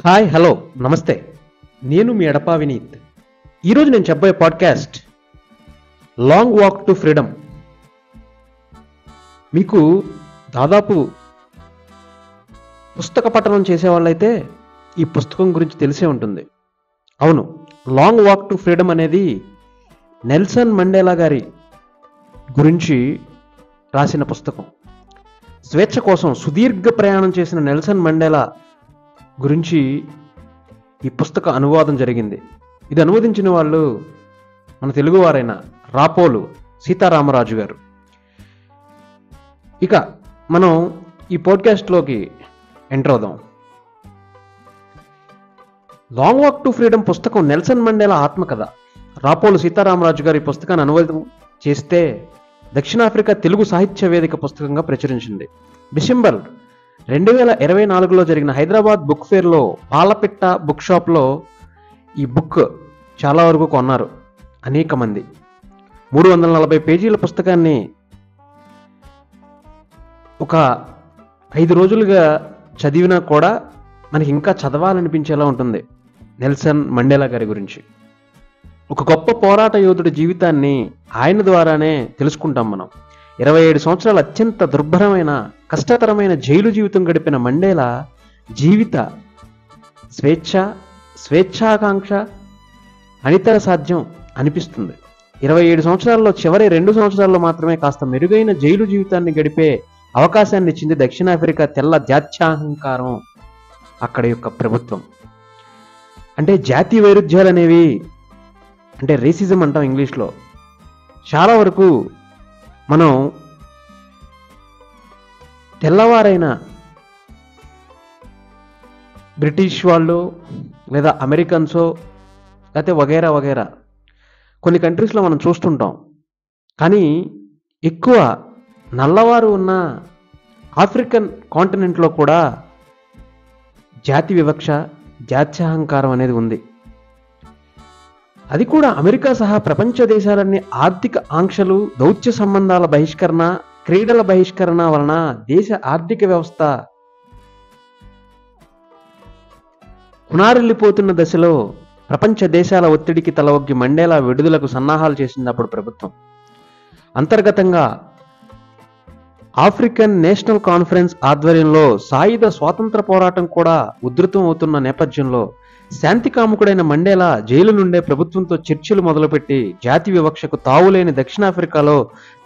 Hi hello నమస్తే. నేను మీ ఎడపా వినీత్. ఈరోజు నేను చెప్పబోయే podcast long walk to freedom. మీకు దాదాపు పుస్తక పఠనం చేసేవాళ్ళైతే ఈ పుస్తకం గురించి తెలిసే ఉంటుంది. అవును, లాంగ్ వాక్ టు ఫ్రీడమ్ అనేది నెల్సన్ మండేలా గారి గురించి రాసిన పుస్తకం. స్వేచ్ఛ కోసం సుదీర్ఘ ప్రయాణం చేసిన నెల్సన్ మండేలా గురించి ఈ పుస్తక అనువాదం జరిగింది. ఇది అనువదించిన వాళ్ళు మన తెలుగువారైన రాపోలు సీతారామరాజు గారు. ఇక మనం ఈ పాడ్కాస్ట్లోకి ఎంటర్ అవుదాం. లాంగ్ వాక్ టు ఫ్రీడమ్ పుస్తకం నెల్సన్ మండేలా ఆత్మకథ. రాపోలు సీతారామరాజు గారు ఈ పుస్తకాన్ని అనువాదం చేస్తే దక్షిణాఫ్రికా తెలుగు సాహిత్య వేదిక పుస్తకంగా ప్రచురించింది. డిసెంబర్ 2024లో జరిగిన హైదరాబాద్ బుక్ ఫేర్లో పాలపిట్ట బుక్ షాప్లో ఈ బుక్ చాలా వరకు కొన్నారు అనేక మంది. 340 పేజీల పుస్తకాన్ని ఒక 5 రోజులుగా చదివినా కూడా మనకి ఇంకా చదవాలనిపించేలా ఉంటుంది. నెల్సన్ మండేలా గారి గురించి ఒక గొప్ప పోరాట యోధుడి జీవితాన్ని ఆయన ద్వారానే తెలుసుకుంటాం మనం. 27 సంవత్సరాలు అత్యంత దుర్భరమైన కష్టతరమైన జైలు జీవితం గడిపిన మండేలా జీవిత స్వేచ్ఛాకాంక్ష అనితర సాధ్యం అనిపిస్తుంది. 27 సంవత్సరాల్లో చివరి 2 సంవత్సరాల్లో మాత్రమే కాస్త మెరుగైన జైలు జీవితాన్ని గడిపే అవకాశాన్ని ఇచ్చింది దక్షిణాఫ్రికా తెల్ల జాత్యాహంకారం, అక్కడ యొక్క ప్రభుత్వం. అంటే జాతి వైరుధ్యాలు అనేవి, అంటే రేసిజం అంటాం ఇంగ్లీష్లో, చాలా వరకు మనం తెల్లవారైన బ్రిటిష్ వాళ్ళు లేదా అమెరికన్సో లేకపోతే వగైరా వగైరా కొన్ని కంట్రీస్లో మనం చూస్తుంటాం. కానీ ఎక్కువ నల్లవారు ఉన్న ఆఫ్రికన్ కాంటినెంట్లో కూడా జాతి వివక్ష, జాత్యాహంకారం అనేది ఉంది. అది కూడా అమెరికా సహా ప్రపంచ దేశాలన్నీ ఆర్థిక ఆంక్షలు, దౌత్య సంబంధాల బహిష్కరణ, క్రీడల బహిష్కరణ వలన దేశ ఆర్థిక వ్యవస్థ పునారిల్లిపోతున్న దశలో ప్రపంచ దేశాల ఒత్తిడికి తలవొగ్గి మండేలా విడుదలకు సన్నాహాలు చేసింది అప్పుడు ప్రభుత్వం. అంతర్గతంగా ఆఫ్రికన్ నేషనల్ కాన్ఫరెన్స్ ఆధ్వర్యంలో సాయుధ స్వాతంత్ర పోరాటం కూడా ఉధృతం అవుతున్న నేపథ్యంలో శాంతి కాముకుడైన మండేలా జైలు నుండే ప్రభుత్వంతో చర్చలు మొదలుపెట్టి జాతి వివక్షకు తావులేని దక్షిణాఫ్రికాలో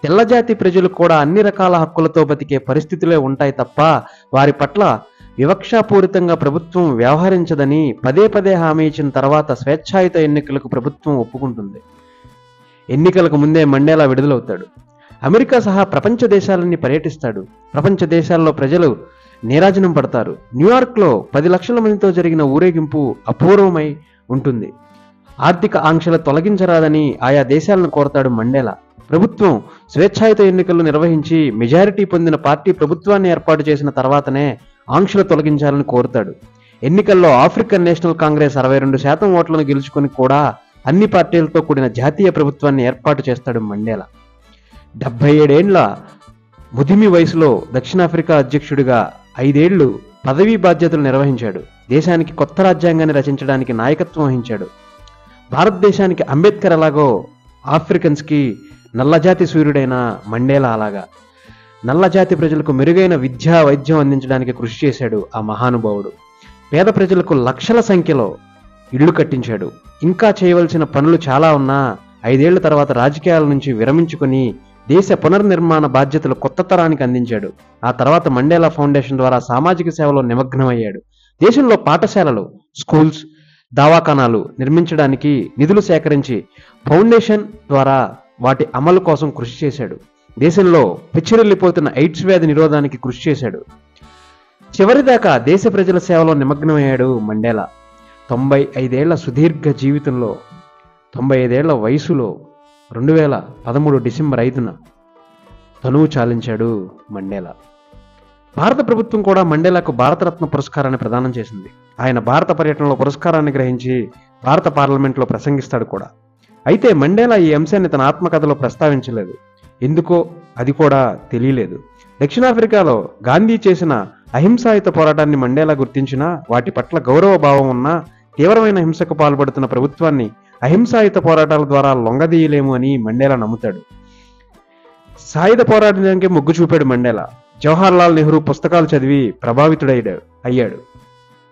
తెల్లజాతి ప్రజలు కూడా అన్ని రకాల హక్కులతో బతికే పరిస్థితులే ఉంటాయి తప్ప వారి పట్ల వివక్షాపూరితంగా ప్రభుత్వం వ్యవహరించదని పదే పదే హామీ ఇచ్చిన తర్వాత స్వేచ్ఛాయుత ఎన్నికలకు ప్రభుత్వం ఒప్పుకుంటుంది. ఎన్నికలకు ముందే మండేలా విడుదలవుతాడు. అమెరికా సహా ప్రపంచ దేశాలన్నీ పర్యటిస్తాడు. ప్రపంచ దేశాల్లో ప్రజలు నీరాజనం పడతారు. న్యూయార్క్లో 10 లక్షల మందితో జరిగిన ఊరేగింపు అపూర్వమై ఉంటుంది. ఆర్థిక ఆంక్షలు తొలగించరాదని ఆయా దేశాలను కోరతాడు మండేలా. ప్రభుత్వం స్వేచ్ఛాయుత ఎన్నికలు నిర్వహించి మెజారిటీ పొందిన పార్టీ ప్రభుత్వాన్ని ఏర్పాటు చేసిన తర్వాతనే ఆంక్షలు తొలగించాలని కోరుతాడు. ఎన్నికల్లో ఆఫ్రికన్ నేషనల్ కాంగ్రెస్ 62% ఓట్లను గెలుచుకొని కూడా అన్ని పార్టీలతో కూడిన జాతీయ ప్రభుత్వాన్ని ఏర్పాటు చేస్తాడు మండేలా. 77 ఏళ్ల ముదిమి వయసులో దక్షిణాఫ్రికా అధ్యక్షుడిగా 5 ఏళ్లు పదవీ బాధ్యతలు నిర్వహించాడు. దేశానికి కొత్త రాజ్యాంగాన్ని రచించడానికి నాయకత్వం వహించాడు. భారతదేశానికి అంబేద్కర్ ఎలాగో ఆఫ్రికన్స్కి నల్లజాతి సూర్యుడైన మండేలా అలాగా నల్లజాతి ప్రజలకు మెరుగైన విద్యా వైద్యం అందించడానికి కృషి చేశాడు ఆ మహానుభావుడు. పేద ప్రజలకు లక్షల సంఖ్యలో ఇళ్లు కట్టించాడు. ఇంకా చేయవలసిన పనులు చాలా ఉన్నా 5 ఏళ్ల తర్వాత రాజకీయాల నుంచి విరమించుకొని దేశ పునర్నిర్మాణ బాధ్యతలు కొత్త తరానికి అందించాడు. ఆ తర్వాత మండేలా ఫౌండేషన్ ద్వారా సామాజిక సేవలో నిమగ్నమయ్యాడు. దేశంలో పాఠశాలలు, స్కూల్స్, దవాఖానాలు నిర్మించడానికి నిధులు సేకరించి ఫౌండేషన్ ద్వారా వాటి అమలు కోసం కృషి చేశాడు. దేశంలో పిచ్చిరెళ్లిపోతున్న ఎయిడ్స్ వ్యాధి నిరోధానికి కృషి చేశాడు. చివరిదాకా దేశ ప్రజల సేవలో నిమగ్నమయ్యాడు మండేలా. 95 ఏళ్ల సుదీర్ఘ జీవితంలో 95 ఏళ్ల వయసులో 2013 డిసెంబర్ 5న తనువు చాలించాడు మండేలా. భారత ప్రభుత్వం కూడా మండేలాకు భారతరత్న పురస్కారాన్ని ప్రదానం చేసింది. ఆయన భారత పర్యటనలో పురస్కారాన్ని గ్రహించి భారత పార్లమెంట్లో ప్రసంగిస్తాడు కూడా. అయితే మండేలా ఈ అంశాన్ని తన ఆత్మకథలో ప్రస్తావించలేదు. ఎందుకో అది కూడా తెలియలేదు. దక్షిణాఫ్రికాలో గాంధీ చేసిన అహింసాయుత పోరాటాన్ని మండేలా గుర్తించినా వాటి పట్ల గౌరవ భావం ఉన్నా తీవ్రమైన హింసకు పాల్పడుతున్న ప్రభుత్వాన్ని అహింసాయుత పోరాటాల ద్వారా లొంగదీయలేము అని మండేలా నమ్ముతాడు. సాయుధ పోరాటానికి మొగ్గు చూపాడు మండేలా. జవహర్ లాల్ నెహ్రూ పుస్తకాలు చదివి అయ్యాడు.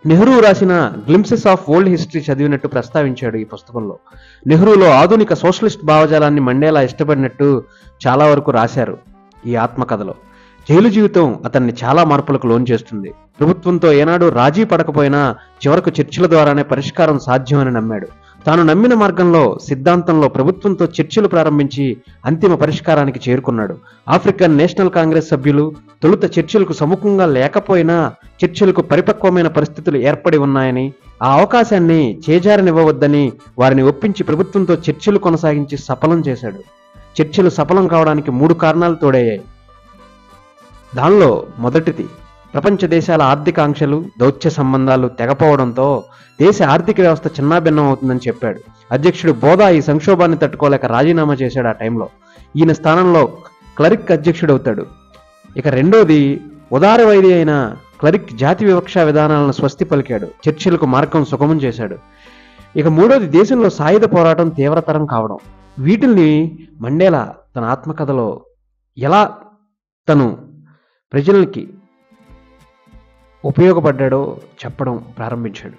నెహ్రూ రాసిన గ్లింప్సెస్ ఆఫ్ ఓల్డ్ హిస్టరీ చదివినట్టు ప్రస్తావించాడు ఈ పుస్తకంలో. నెహ్రూలో ఆధునిక సోషలిస్ట్ భావజాలాన్ని మండేలా ఇష్టపడినట్టు చాలా వరకు రాశారు ఈ ఆత్మకథలో. జైలు జీవితం అతన్ని చాలా మార్పులకు లోన్ చేస్తుంది. ప్రభుత్వంతో ఏనాడు రాజీ పడకపోయినా చివరకు చర్చల ద్వారానే పరిష్కారం సాధ్యమని నమ్మాడు. తాను నమ్మిన మార్గంలో సిద్ధాంతంలో ప్రభుత్వంతో చర్చలు ప్రారంభించి అంతిమ పరిష్కారానికి చేరుకున్నాడు. ఆఫ్రికన్ నేషనల్ కాంగ్రెస్ సభ్యులు తొలుత చర్చలకు సముఖంగా లేకపోయినా చర్చలకు పరిపక్వమైన పరిస్థితులు ఏర్పడి ఉన్నాయని, ఆ అవకాశాన్ని చేజారనివ్వవద్దని వారిని ఒప్పించి ప్రభుత్వంతో చర్చలు కొనసాగించి సఫలం చేశాడు. చర్చలు సఫలం కావడానికి 3 కారణాలు తోడయ్యాయి. దానిలో మొదటిది ప్రపంచ దేశాల ఆర్థిక ఆంక్షలు, దౌత్య సంబంధాలు తెగపోవడంతో దేశ ఆర్థిక వ్యవస్థ చిన్నాభిన్నం అవుతుందని చెప్పాడు. అధ్యక్షుడు బోదా ఈ సంక్షోభాన్ని తట్టుకోలేక రాజీనామా చేశాడు. ఆ టైంలో ఈయన స్థానంలో క్లరిక్ అధ్యక్షుడు అవుతాడు. ఇక రెండోది ఉదారవైది అయిన క్లరిక్ జాతి వివక్ష విధానాలను స్వస్తి పలికాడు. చర్చలకు మార్గం సుగమం చేశాడు. ఇక మూడోది దేశంలో సాయుధ పోరాటం తీవ్రతరం కావడం. వీటిల్ని మండేలా తన ఆత్మకథలో ఎలా తను ప్రజలకి ఉపయోగపడ్డాడో చెప్పడం ప్రారంభించాడు.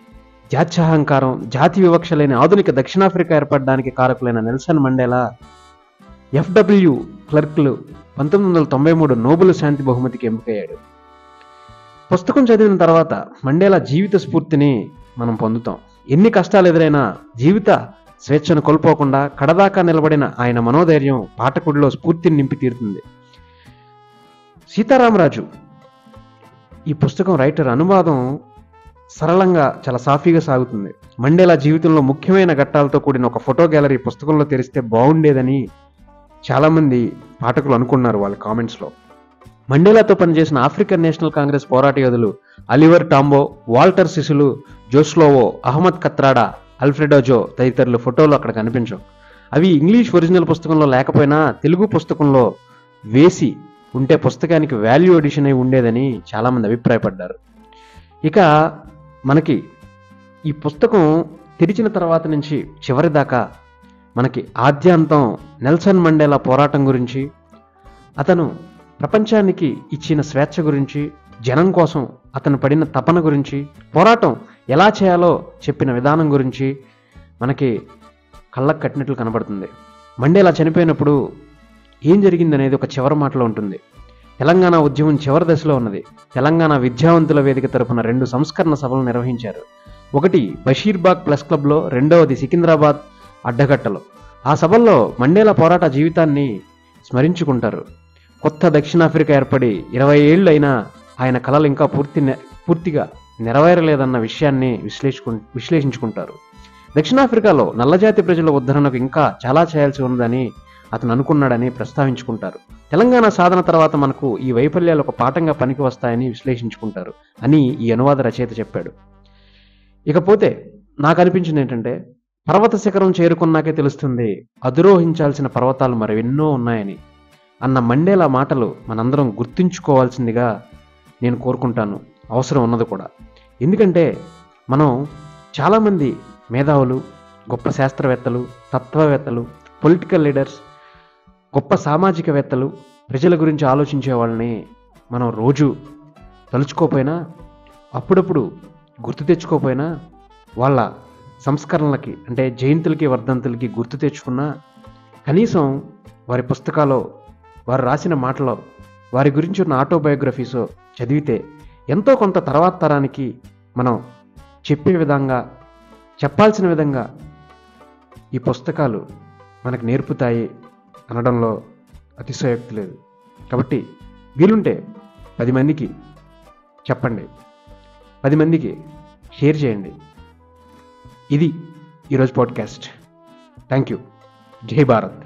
జాత్యహంకారం, జాతి వివక్ష లేని ఆధునిక దక్షిణాఫ్రికా ఏర్పడడానికి కారకులైన నెల్సన్ మండేలా FW క్లర్క్లు 1993 నోబెల్ శాంతి బహుమతికి ఎంపికయ్యాడు. పుస్తకం చదివిన తర్వాత మండేలా జీవిత స్ఫూర్తిని మనం పొందుతాం. ఎన్ని కష్టాలు ఎదురైనా జీవిత స్వేచ్ఛను కోల్పోకుండా కడదాకా నిలబడిన ఆయన మనోధైర్యం పాఠకుడిలో స్ఫూర్తిని నింపి తీరుతుంది. సీతారామరాజు ఈ పుస్తకం రైటర్ అనువాదం సరళంగా చాలా సాఫీగా సాగుతుంది. మండేలా జీవితంలో ముఖ్యమైన ఘట్టాలతో కూడిన ఒక ఫోటో గ్యాలరీ పుస్తకంలో తెరిస్తే బాగుండేదని చాలామంది పాఠకులు అనుకున్నారు వాళ్ళ కామెంట్స్లో. మండేలాతో పనిచేసిన ఆఫ్రికన్ నేషనల్ కాంగ్రెస్ పోరాట యోధులు Oliver Tambo, Walter Sisulu, Joe Slovo, Ahmed Kathrada, Alfred Nzo తదితరులు ఫోటోలు అక్కడ కనిపించవు. అవి ఇంగ్లీష్ ఒరిజినల్ పుస్తకంలో లేకపోయినా తెలుగు పుస్తకంలో వేసి ఉంటే పుస్తకానికి వాల్యూ ఎడిషన్ అయి ఉండేదని చాలామంది అభిప్రాయపడ్డారు. ఇక మనకి ఈ పుస్తకం తెరిచిన తర్వాత నుంచి చివరి దాకా మనకి ఆద్యాంతం నెల్సన్ మండేలా పోరాటం గురించి, అతను ప్రపంచానికి ఇచ్చిన స్వేచ్ఛ గురించి, జనం కోసం అతను పడిన తపన గురించి, పోరాటం ఎలా చేయాలో చెప్పిన విధానం గురించి మనకి కళ్ళకు కట్టినట్లు కనబడుతుంది. మండేలా చనిపోయినప్పుడు ఏం జరిగిందనేది ఒక చివరి మాటలో ఉంటుంది. తెలంగాణ ఉద్యమం చివరి దశలో ఉన్నది. తెలంగాణ విద్యావంతుల వేదిక తరపున 2 సంస్కరణ సభలు నిర్వహించారు. ఒకటి బషీర్బాగ్ ప్లస్ క్లబ్లో, రెండవది సికింద్రాబాద్ అడ్డగట్టలో. ఆ సభల్లో మండేలా పోరాట జీవితాన్ని స్మరించుకుంటారు. కొత్త దక్షిణాఫ్రికా ఏర్పడి 20 ఏళ్ళు అయినా ఆయన కలలు ఇంకా పూర్తిగా నెరవేరలేదన్న విషయాన్ని విశ్లేషించుకుంటారు. దక్షిణాఫ్రికాలో నల్లజాతి ప్రజల ఉద్ధరణకు ఇంకా చాలా చేయాల్సి ఉన్నదని అతను అనుకున్నాడని ప్రస్తావించుకుంటారు. తెలంగాణ సాధన తర్వాత మనకు ఈ వైఫల్యాలు ఒక పాఠంగా పనికి వస్తాయని విశ్లేషించుకుంటారు అని ఈ అనువాద రచయిత చెప్పాడు. ఇకపోతే నాకు అనిపించింది ఏంటంటే, పర్వత శిఖరం చేరుకున్నాకే తెలుస్తుంది అధిరోహించాల్సిన పర్వతాలు మరెన్నో ఉన్నాయని అన్న మండేలా మాటలు మనందరం గుర్తుంచుకోవాల్సిందిగా నేను కోరుకుంటాను. అవసరం ఉన్నది కూడా. ఎందుకంటే మనం చాలామంది మేధావులు, గొప్ప శాస్త్రవేత్తలు, తత్వవేత్తలు, పొలిటికల్ లీడర్స్, గొప్ప సామాజికవేత్తలు, ప్రజల గురించి ఆలోచించే వాళ్ళని మనం రోజు తలుచుకోపోయినా, అప్పుడప్పుడు గుర్తు తెచ్చుకోపోయినా, వాళ్ళ సంస్కరణలకి అంటే జయంతులకి వర్ధంతులకి గుర్తు తెచ్చుకున్నా, కనీసం వారి పుస్తకాల్లో వారు రాసిన మాటలో వారి గురించి ఉన్న ఆటోబయోగ్రఫీసో చదివితే ఎంతో కొంత తర్వాత తరానికి మనం చెప్పే విధంగా, చెప్పాల్సిన విధంగా ఈ పుస్తకాలు మనకు నేర్పుతాయి అనడంలో అతిశయోక్తి లేదు. కాబట్టి వీలుంటే 10 మందికి చెప్పండి, 10 మందికి షేర్ చేయండి. ఇది ఈరోజు పాడ్కాస్ట్. Thank you. జై భారత్.